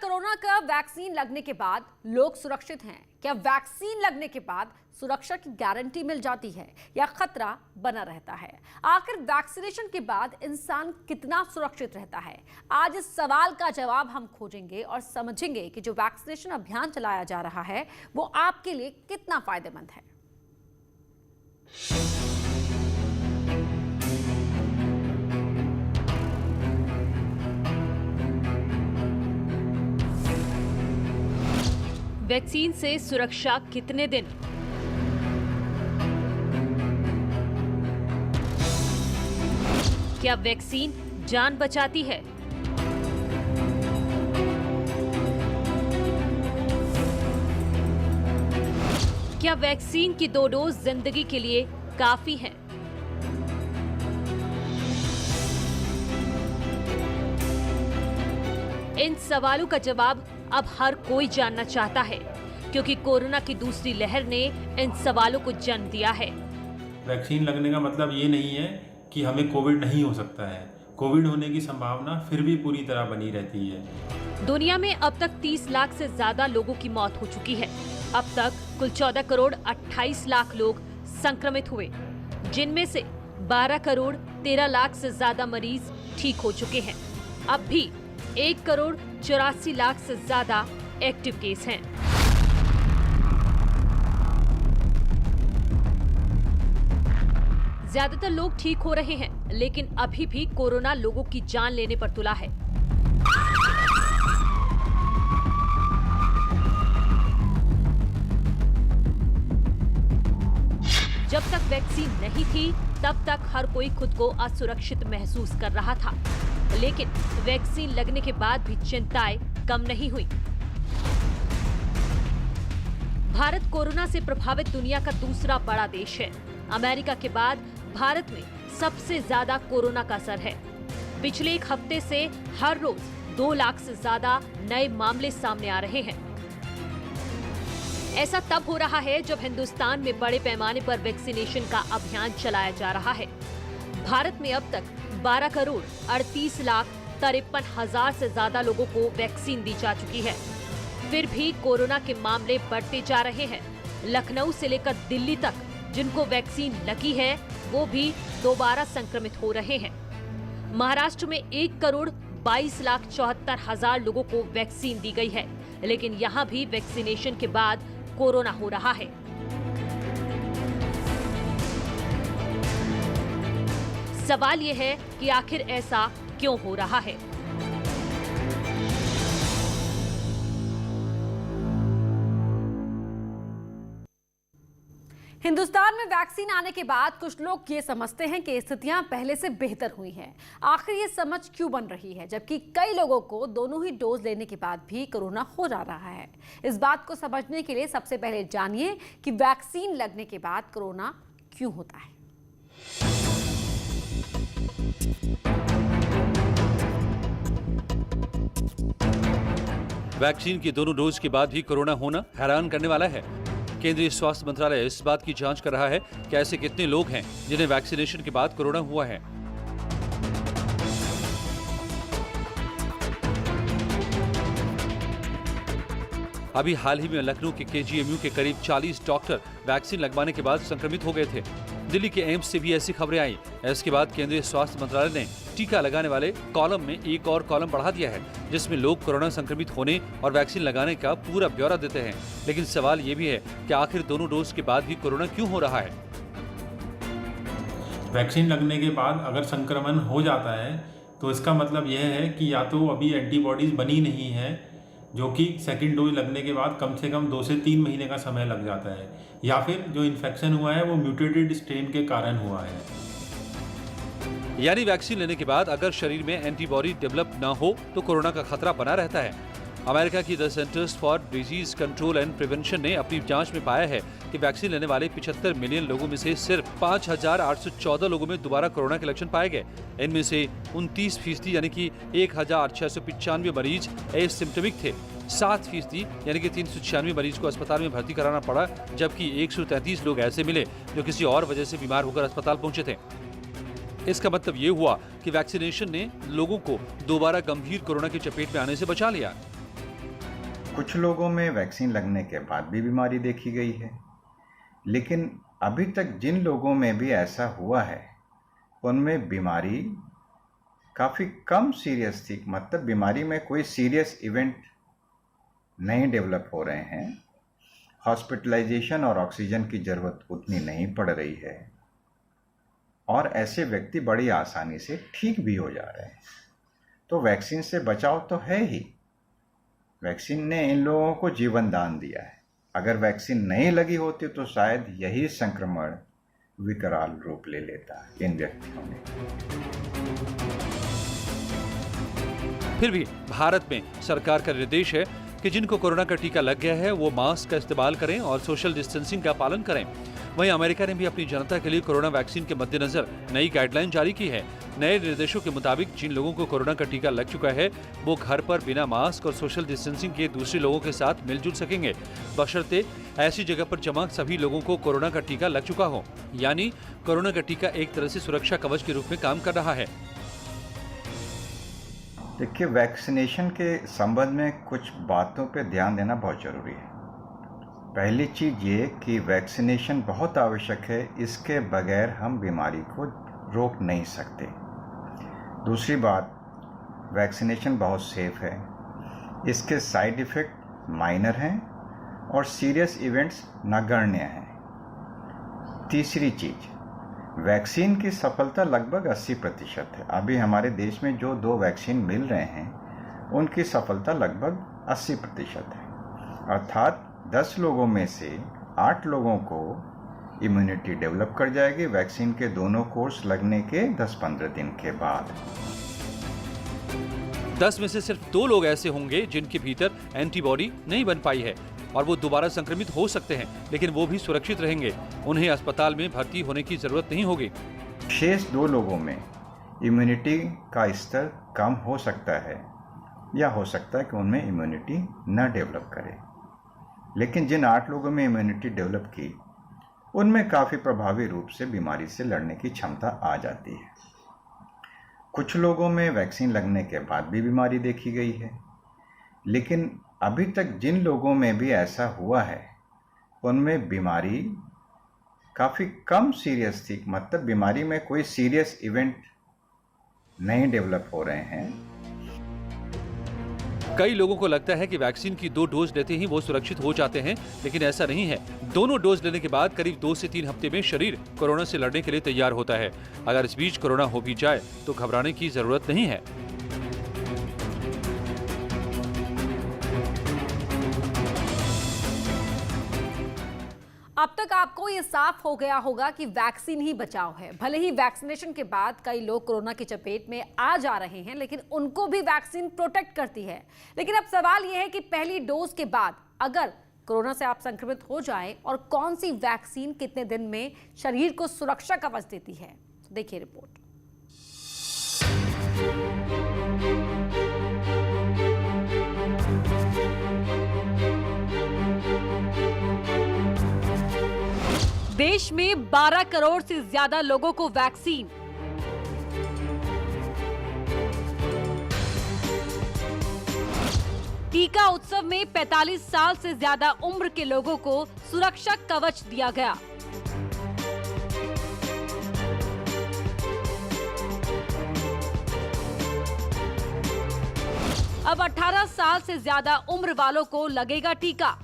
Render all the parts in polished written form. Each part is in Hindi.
कोरोना का वैक्सीन लगने के बाद लोग सुरक्षित हैं? क्या वैक्सीन लगने के बाद सुरक्षा की गारंटी मिल जाती है या खतरा बना रहता है? आखिर वैक्सीनेशन के बाद इंसान कितना सुरक्षित रहता है? आज इस सवाल का जवाब हम खोजेंगे और समझेंगे कि जो वैक्सीनेशन अभियान चलाया जा रहा है वो आपके लिए कितना फायदेमंद है। वैक्सीन से सुरक्षा कितने दिन? क्या वैक्सीन जान बचाती है? क्या वैक्सीन की 2 डोज जिंदगी के लिए काफी हैं? इन सवालों का जवाब अब हर कोई जानना चाहता है, क्योंकि कोरोना की दूसरी लहर ने इन सवालों को जन्म दिया है। वैक्सीन लगने का मतलब ये नहीं है कि हमें कोविड नहीं हो सकता है। कोविड होने की संभावना फिर भी पूरी तरह बनी रहती है। दुनिया में अब तक 30 लाख से ज्यादा लोगों की मौत हो चुकी है। अब तक कुल 14 करोड़ 28 लाख लोग संक्रमित हुए, जिनमें से 12 करोड़ 13 लाख से ज्यादा मरीज ठीक हो चुके हैं। अब भी 1 करोड़ 84 लाख से ज्यादा एक्टिव केस हैं। ज्यादातर लोग ठीक हो रहे हैं, लेकिन अभी भी कोरोना लोगों की जान लेने पर तुला है। जब तक वैक्सीन नहीं थी, तब तक हर कोई खुद को असुरक्षित महसूस कर रहा था, लेकिन वैक्सीन लगने के बाद भी चिंताएं कम नहीं हुई। भारत कोरोना से प्रभावित दुनिया का दूसरा बड़ा देश है। अमेरिका के बाद भारत में सबसे ज्यादा कोरोना का असर है। पिछले एक हफ्ते से हर रोज 2 लाख से ज्यादा नए मामले सामने आ रहे हैं। ऐसा तब हो रहा है जब हिंदुस्तान में बड़े पैमाने पर वैक्सीनेशन का अभियान चलाया जा रहा है। भारत में अब तक 12 करोड़ 38 लाख 53 हजार से ज्यादा लोगों को वैक्सीन दी जा चुकी है। फिर भी कोरोना के मामले बढ़ते जा रहे हैं। लखनऊ से लेकर दिल्ली तक जिनको वैक्सीन लगी है वो भी दोबारा संक्रमित हो रहे हैं। महाराष्ट्र में 1 करोड़ 22 लाख 74 हजार लोगों को वैक्सीन दी गई है, लेकिन यहाँ भी वैक्सीनेशन के बाद कोरोना हो रहा है। सवाल यह है कि आखिर ऐसा क्यों हो रहा है? हिंदुस्तान में वैक्सीन आने के बाद कुछ लोग ये समझते हैं कि स्थितियां पहले से बेहतर हुई हैं। आखिर ये समझ क्यों बन रही है, जबकि कई लोगों को दोनों ही डोज लेने के बाद भी कोरोना हो जा रहा है? इस बात को समझने के लिए सबसे पहले जानिए कि वैक्सीन लगने के बाद कोरोना क्यों होता है। वैक्सीन की दोनों डोज के बाद भी कोरोना होना हैरान करने वाला है। केंद्रीय स्वास्थ्य मंत्रालय इस बात की जांच कर रहा है कि ऐसे कितने लोग हैं जिन्हें वैक्सीनेशन के बाद कोरोना हुआ है। अभी हाल ही में लखनऊ के केजीएमयू के करीब 40 डॉक्टर वैक्सीन लगवाने के बाद संक्रमित हो गए थे। दिल्ली के एम्स से भी ऐसी खबरें आई। इसके बाद केंद्रीय स्वास्थ्य मंत्रालय ने टीका लगाने वाले कॉलम में एक और कॉलम बढ़ा दिया है, जिसमें लोग कोरोना संक्रमित होने और वैक्सीन लगाने का पूरा ब्यौरा देते हैं। लेकिन सवाल ये भी है कि आखिर दोनों डोज के बाद भी कोरोना क्यों हो रहा है? वैक्सीन लगने के बाद अगर संक्रमण हो जाता है तो इसका मतलब यह है कि या तो अभी एंटीबॉडीज बनी नहीं है, जो कि सेकेंड डोज लगने के बाद कम से कम 2 से 3 महीने का समय लग जाता है, या फिर जो इन्फेक्शन हुआ है वो म्यूटेटेड स्ट्रेन के कारण हुआ है। यानी वैक्सीन लेने के बाद अगर शरीर में एंटीबॉडी डेवलप न हो तो कोरोना का खतरा बना रहता है। अमेरिका की the centres for disease control and prevention ने अपनी जांच में पाया है कि वैक्सीन लेने वाले 75 मिलियन लोगों में से सिर्फ 5,814 लोगों में दोबारा कोरोना के लक्षण पाए गए। इनमें से 29% यानी कि 1,695 मरीज एसिम्प्टोमिक थे। 7% यानी कि 396 मरीज को अस्पताल में भर्ती कराना पड़ा, जबकि 133 लोग ऐसे मिले जो किसी और वजह से बीमार होकर अस्पताल पहुंचे थे। इसका मतलब ये हुआ कि वैक्सीनेशन ने लोगों को दोबारा गंभीर कोरोना की चपेट में आने से बचा लिया। कुछ लोगों में वैक्सीन लगने के बाद भी बीमारी देखी गई है, लेकिन अभी तक जिन लोगों में भी ऐसा हुआ है उनमें बीमारी काफ़ी कम सीरियस थी। मतलब बीमारी में कोई सीरियस इवेंट नहीं डेवलप हो रहे हैं, हॉस्पिटलाइजेशन और ऑक्सीजन की ज़रूरत उतनी नहीं पड़ रही है और ऐसे व्यक्ति बड़ी आसानी से ठीक भी हो जा रहे हैं। तो वैक्सीन से बचाव तो है ही। वैक्सीन ने इन लोगों को जीवन दान दिया है। अगर वैक्सीन नहीं लगी होती तो शायद यही संक्रमण विकराल रूप ले लेता इन व्यक्तियों में। फिर भी भारत में सरकार का निर्देश है कि जिनको कोरोना का टीका लग गया है वो मास्क का इस्तेमाल करें और सोशल डिस्टेंसिंग का पालन करें। वहीं अमेरिका ने भी अपनी जनता के लिए कोरोना वैक्सीन के मद्देनजर नई गाइडलाइन जारी की है। नए निर्देशों के मुताबिक जिन लोगों को कोरोना का टीका लग चुका है वो घर पर बिना मास्क और सोशल डिस्टेंसिंग के दूसरे लोगों के साथ मिलजुल सकेंगे, बशर्ते ऐसी जगह पर जमा सभी लोगों को कोरोना का टीका लग चुका हो। यानी कोरोना का टीका एक तरह से सुरक्षा कवच के रूप में काम कर रहा है। देखिए, वैक्सीनेशन के संबंध में कुछ बातों पे ध्यान देना बहुत ज़रूरी है। पहली चीज़ ये कि वैक्सीनेशन बहुत आवश्यक है, इसके बगैर हम बीमारी को रोक नहीं सकते। दूसरी बात, वैक्सीनेशन बहुत सेफ है, इसके साइड इफ़ेक्ट माइनर हैं और सीरियस इवेंट्स नगण्य हैं। तीसरी चीज़, वैक्सीन की सफलता लगभग 80% है। अभी हमारे देश में जो 2 वैक्सीन मिल रहे हैं उनकी सफलता लगभग 80% है। अर्थात 10 लोगों में से 8 लोगों को इम्यूनिटी डेवलप कर जाएगी वैक्सीन के दोनों कोर्स लगने के 10-15 दिन के बाद। 10 में से सिर्फ 2 लोग ऐसे होंगे जिनके भीतर एंटीबॉडी नहीं बन पाई है और वो दोबारा संक्रमित हो सकते हैं, लेकिन वो भी सुरक्षित रहेंगे। उन्हें अस्पताल में भर्ती होने की जरूरत नहीं होगी। शेष 2 लोगों में इम्यूनिटी का स्तर कम हो सकता है या हो सकता है कि उनमें इम्यूनिटी न डेवलप करे, लेकिन जिन 8 लोगों में इम्यूनिटी डेवलप की उनमें काफ़ी प्रभावी रूप से बीमारी से लड़ने की क्षमता आ जाती है। कुछ लोगों में वैक्सीन लगने के बाद भी बीमारी देखी गई है, लेकिन अभी तक जिन लोगों में भी ऐसा हुआ है उनमें बीमारी काफ़ी कम सीरियस थी। मतलब बीमारी में कोई सीरियस इवेंट नहीं डेवलप हो रहे हैं। कई लोगों को लगता है कि वैक्सीन की 2 डोज लेते ही वो सुरक्षित हो जाते हैं, लेकिन ऐसा नहीं है। दोनों डोज लेने के बाद करीब 2 से 3 हफ्ते में शरीर कोरोना से लड़ने के लिए तैयार होता है। अगर इस बीच कोरोना हो भी जाए तो घबराने की जरूरत नहीं है। अब तक आपको ये साफ हो गया होगा कि वैक्सीन ही बचाव है। भले ही वैक्सीनेशन के बाद कई लोग कोरोना की चपेट में आ जा रहे हैं, लेकिन उनको भी वैक्सीन प्रोटेक्ट करती है। लेकिन अब सवाल यह है कि पहली डोज के बाद अगर कोरोना से आप संक्रमित हो जाएं और कौन सी वैक्सीन कितने दिन में शरीर को सुरक्षा कवच देती है। देखिए रिपोर्ट। देश में 12 करोड़ से ज्यादा लोगों को वैक्सीन। टीका उत्सव में 45 साल से ज्यादा उम्र के लोगों को सुरक्षा कवच दिया गया। अब 18 साल से ज्यादा उम्र वालों को लगेगा टीका।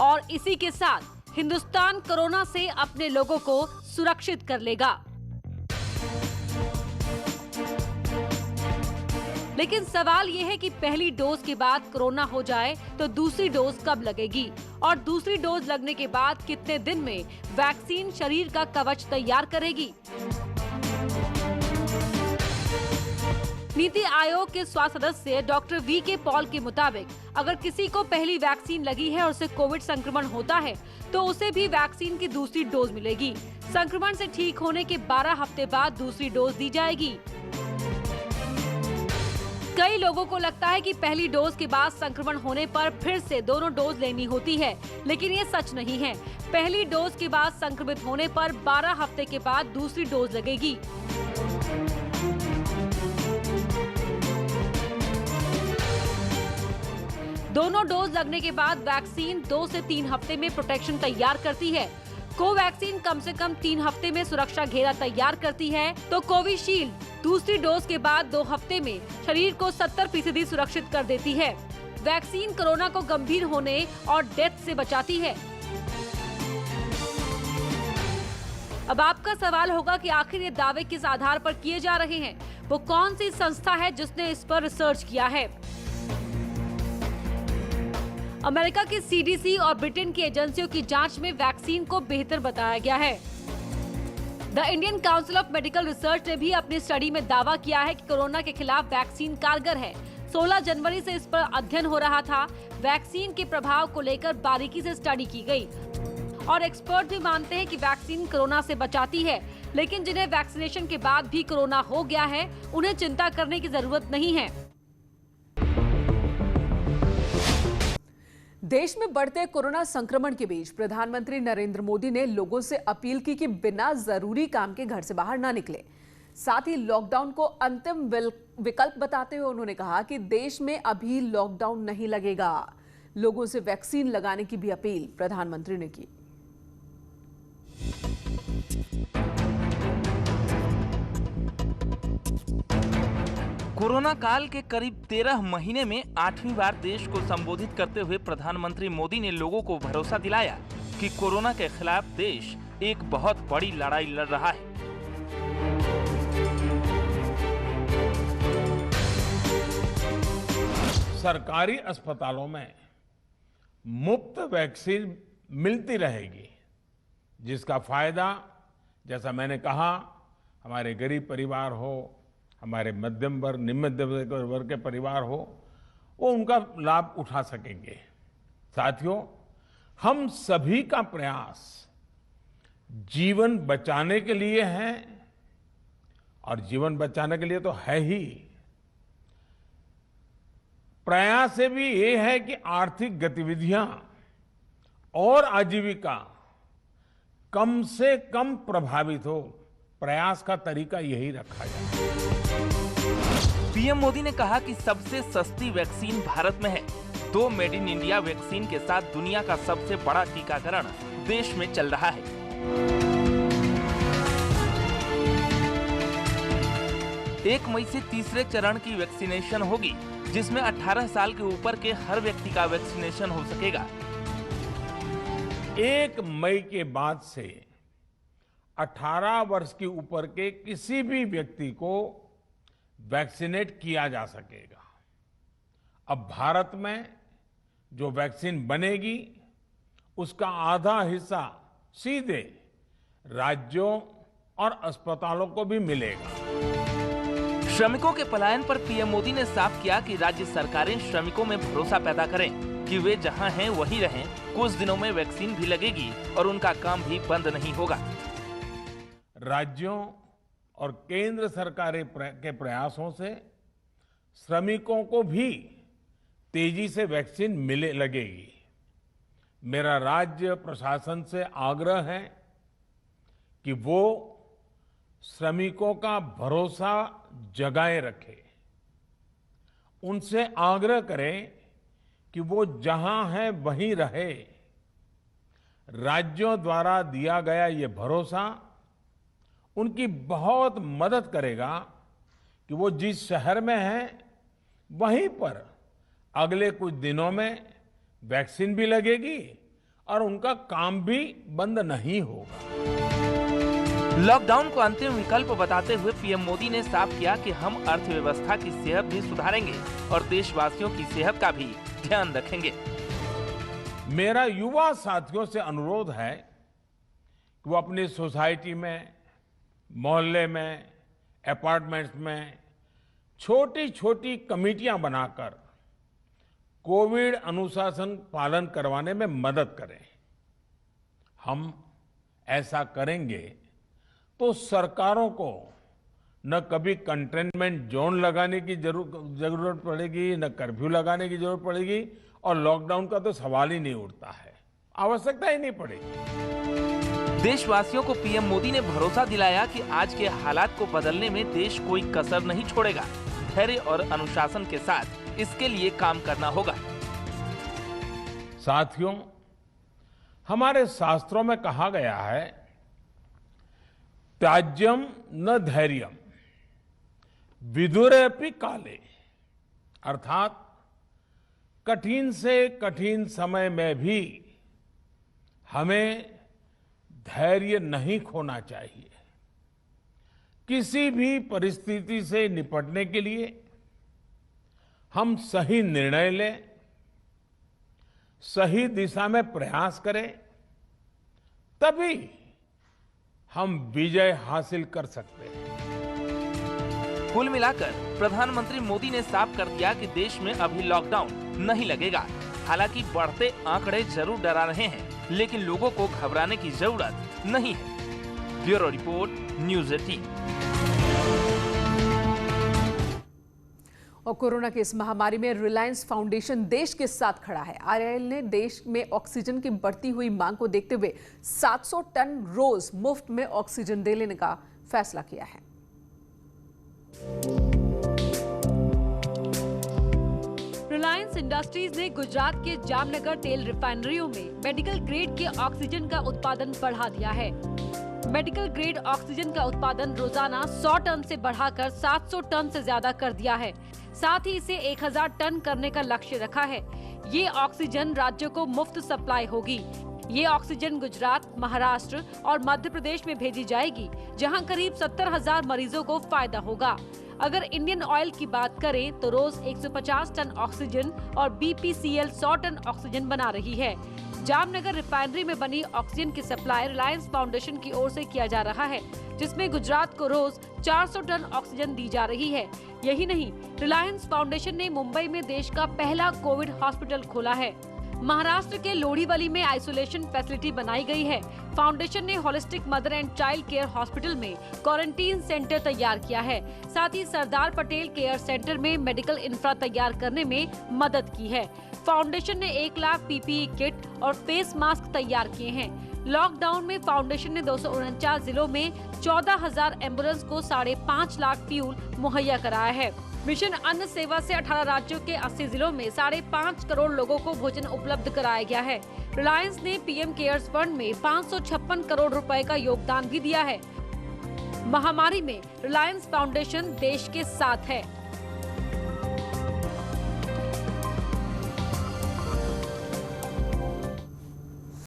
और इसी के साथ हिंदुस्तान कोरोना से अपने लोगों को सुरक्षित कर लेगा। लेकिन सवाल यह है कि पहली डोज के बाद कोरोना हो जाए तो दूसरी डोज कब लगेगी और दूसरी डोज लगने के बाद कितने दिन में वैक्सीन शरीर का कवच तैयार करेगी। नीति आयोग के स्वास्थ्य सदस्य डॉक्टर वी.के. पॉल के मुताबिक अगर किसी को पहली वैक्सीन लगी है और उसे कोविड संक्रमण होता है तो उसे भी वैक्सीन की दूसरी डोज मिलेगी। संक्रमण से ठीक होने के 12 हफ्ते बाद दूसरी डोज दी जाएगी। कई लोगों को लगता है कि पहली डोज के बाद संक्रमण होने पर फिर से दोनों डोज लेनी होती है, लेकिन ये सच नहीं है। पहली डोज के बाद संक्रमित होने पर 12 हफ्ते के बाद दूसरी डोज लगेगी। दोनों डोज लगने के बाद वैक्सीन 2 से 3 हफ्ते में प्रोटेक्शन तैयार करती है। कोवैक्सीन कम से कम 3 हफ्ते में सुरक्षा घेरा तैयार करती है, तो कोविशील्ड दूसरी डोज के बाद 2 हफ्ते में शरीर को 70% सुरक्षित कर देती है। वैक्सीन कोरोना को गंभीर होने और डेथ से बचाती है। अब आपका सवाल होगा कि आखिर ये दावे किस आधार पर किए जा रहे हैं? वो कौन सी संस्था है जिसने इस पर रिसर्च किया है? अमेरिका की CDC और ब्रिटेन की एजेंसियों की जांच में वैक्सीन को बेहतर बताया गया है। The Indian council of medical research ने भी अपनी स्टडी में दावा किया है कि कोरोना के खिलाफ वैक्सीन कारगर है। 16 जनवरी से इस पर अध्ययन हो रहा था। वैक्सीन के प्रभाव को लेकर बारीकी से स्टडी की गई और एक्सपर्ट भी मानते हैं कि वैक्सीन कोरोना से बचाती है, लेकिन जिन्हें वैक्सीनेशन के बाद भी कोरोना हो गया है, उन्हें चिंता करने की जरूरत नहीं है। देश में बढ़ते कोरोना संक्रमण के बीच प्रधानमंत्री नरेंद्र मोदी ने लोगों से अपील की कि बिना जरूरी काम के घर से बाहर ना निकले। साथ ही लॉकडाउन को अंतिम विकल्प बताते हुए उन्होंने कहा कि देश में अभी लॉकडाउन नहीं लगेगा। लोगों से वैक्सीन लगाने की भी अपील प्रधानमंत्री ने की। कोरोना काल के करीब 13 महीने में 8वीं बार देश को संबोधित करते हुए प्रधानमंत्री मोदी ने लोगों को भरोसा दिलाया कि कोरोना के खिलाफ देश एक बहुत बड़ी लड़ाई लड़ रहा है। सरकारी अस्पतालों में मुफ्त वैक्सीन मिलती रहेगी, जिसका फायदा, जैसा मैंने कहा, हमारे गरीब परिवार हो, हमारे मध्यम वर्ग, निम्न वर्ग के परिवार हो, वो उनका लाभ उठा सकेंगे। साथियों, हम सभी का प्रयास जीवन बचाने के लिए है, और जीवन बचाने के लिए तो है ही। प्रयास से भी ये है कि आर्थिक गतिविधियां और आजीविका कम से कम प्रभावित हो। प्रयास का तरीका यही रखा जाए। पीएम मोदी ने कहा कि सबसे सस्ती वैक्सीन भारत में है। 2 मेड इन इंडिया वैक्सीन के साथ दुनिया का सबसे बड़ा टीकाकरण देश में चल रहा है। 1 मई से तीसरे चरण की वैक्सीनेशन होगी, जिसमें 18 साल के ऊपर के हर व्यक्ति का वैक्सीनेशन हो सकेगा। 1 मई के बाद से 18 वर्ष के ऊपर के किसी भी व्यक्ति को वैक्सीनेट किया जा सकेगा। अब भारत में जो वैक्सीन बनेगी, उसका आधा हिस्सा सीधे राज्यों और अस्पतालों को भी मिलेगा। श्रमिकों के पलायन पर पीएम मोदी ने साफ किया कि राज्य सरकारें श्रमिकों में भरोसा पैदा करें कि वे जहां हैं वहीं रहें। कुछ दिनों में वैक्सीन भी लगेगी और उनका काम भी बंद नहीं होगा। राज्यों और केंद्र सरकार के प्रयासों से श्रमिकों को भी तेजी से वैक्सीन मिले लगेगी। मेरा राज्य प्रशासन से आग्रह है कि वो श्रमिकों का भरोसा जगाए रखे। उनसे आग्रह करें कि वो जहां है वहीं रहे। राज्यों द्वारा दिया गया ये भरोसा उनकी बहुत मदद करेगा कि वो जिस शहर में हैं वहीं पर अगले कुछ दिनों में वैक्सीन भी लगेगी और उनका काम भी बंद नहीं होगा। लॉकडाउन को अंतिम विकल्प बताते हुए पीएम मोदी ने साफ किया कि हम अर्थव्यवस्था की सेहत भी सुधारेंगे और देशवासियों की सेहत का भी ध्यान रखेंगे। मेरा युवा साथियों से अनुरोध है कि वो अपनी सोसाइटी में, मोहल्ले में, अपार्टमेंट्स में छोटी छोटी कमेटियां बनाकर कोविड अनुशासन पालन करवाने में मदद करें। हम ऐसा करेंगे तो सरकारों को न कभी कंटेनमेंट जोन लगाने की जरूरत पड़ेगी, न कर्फ्यू लगाने की जरूरत पड़ेगी और लॉकडाउन का तो सवाल ही नहीं उठता है, आवश्यकता ही नहीं पड़ेगी। देशवासियों को पीएम मोदी ने भरोसा दिलाया कि आज के हालात को बदलने में देश कोई कसर नहीं छोड़ेगा। धैर्य और अनुशासन के साथ इसके लिए काम करना होगा। साथियों, हमारे शास्त्रों में कहा गया है, त्याज्यम न धैर्यम विदुरेऽपि काले, अर्थात कठिन से कठिन समय में भी हमें धैर्य नहीं खोना चाहिए। किसी भी परिस्थिति से निपटने के लिए हम सही निर्णय लें, सही दिशा में प्रयास करें, तभी हम विजय हासिल कर सकते हैं। कुल मिलाकर प्रधानमंत्री मोदी ने साफ कर दिया कि देश में अभी लॉकडाउन नहीं लगेगा। हालांकि बढ़ते आंकड़े जरूर डरा रहे हैं, लेकिन लोगों को घबराने की जरूरत नहीं है। Bureau report, news 18। और कोरोना की इस महामारी में रिलायंस फाउंडेशन देश के साथ खड़ा है। आरआईएल ने देश में ऑक्सीजन की बढ़ती हुई मांग को देखते हुए 700 टन रोज मुफ्त में ऑक्सीजन देने का फैसला किया है। रिलायंस इंडस्ट्रीज ने गुजरात के जामनगर तेल रिफाइनरियों में मेडिकल ग्रेड के ऑक्सीजन का उत्पादन बढ़ा दिया है। मेडिकल ग्रेड ऑक्सीजन का उत्पादन रोजाना 100 टन से बढ़ाकर 700 टन से ज्यादा कर दिया है। साथ ही इसे 1000 टन करने का लक्ष्य रखा है। ये ऑक्सीजन राज्यों को मुफ्त सप्लाई होगी। ये ऑक्सीजन गुजरात, महाराष्ट्र और मध्य प्रदेश में भेजी जाएगी, जहां करीब 70,000 मरीजों को फायदा होगा। अगर इंडियन ऑयल की बात करें तो रोज 150 टन ऑक्सीजन और BPCL 100 टन ऑक्सीजन बना रही है। जामनगर रिफाइनरी में बनी ऑक्सीजन की सप्लाई रिलायंस फाउंडेशन की ओर से किया जा रहा है, जिसमें गुजरात को रोज 400 टन ऑक्सीजन दी जा रही है। यही नहीं, रिलायंस फाउंडेशन ने मुंबई में देश का पहला कोविड हॉस्पिटल खोला है। महाराष्ट्र के लोढ़ीवली में आइसोलेशन फैसिलिटी बनाई गई है। फाउंडेशन ने holistic mother and child care hospital में क्वारंटीन सेंटर तैयार किया है। साथ ही सरदार पटेल केयर सेंटर में मेडिकल इंफ्रा तैयार करने में मदद की है। फाउंडेशन ने 1 लाख PPE किट और फेस मास्क तैयार किए हैं। लॉकडाउन में फाउंडेशन ने 249 जिलों में 14,000 एम्बुलेंस को 5.5 लाख फ्यूल मुहैया कराया है। मिशन अन्न सेवा से 18 राज्यों के 80 जिलों में 5.5 करोड़ लोगों को भोजन उपलब्ध कराया गया है। रिलायंस ने PM केयर्स फंड में 556 करोड़ रुपए का योगदान भी दिया है। महामारी में रिलायंस फाउंडेशन देश के साथ है।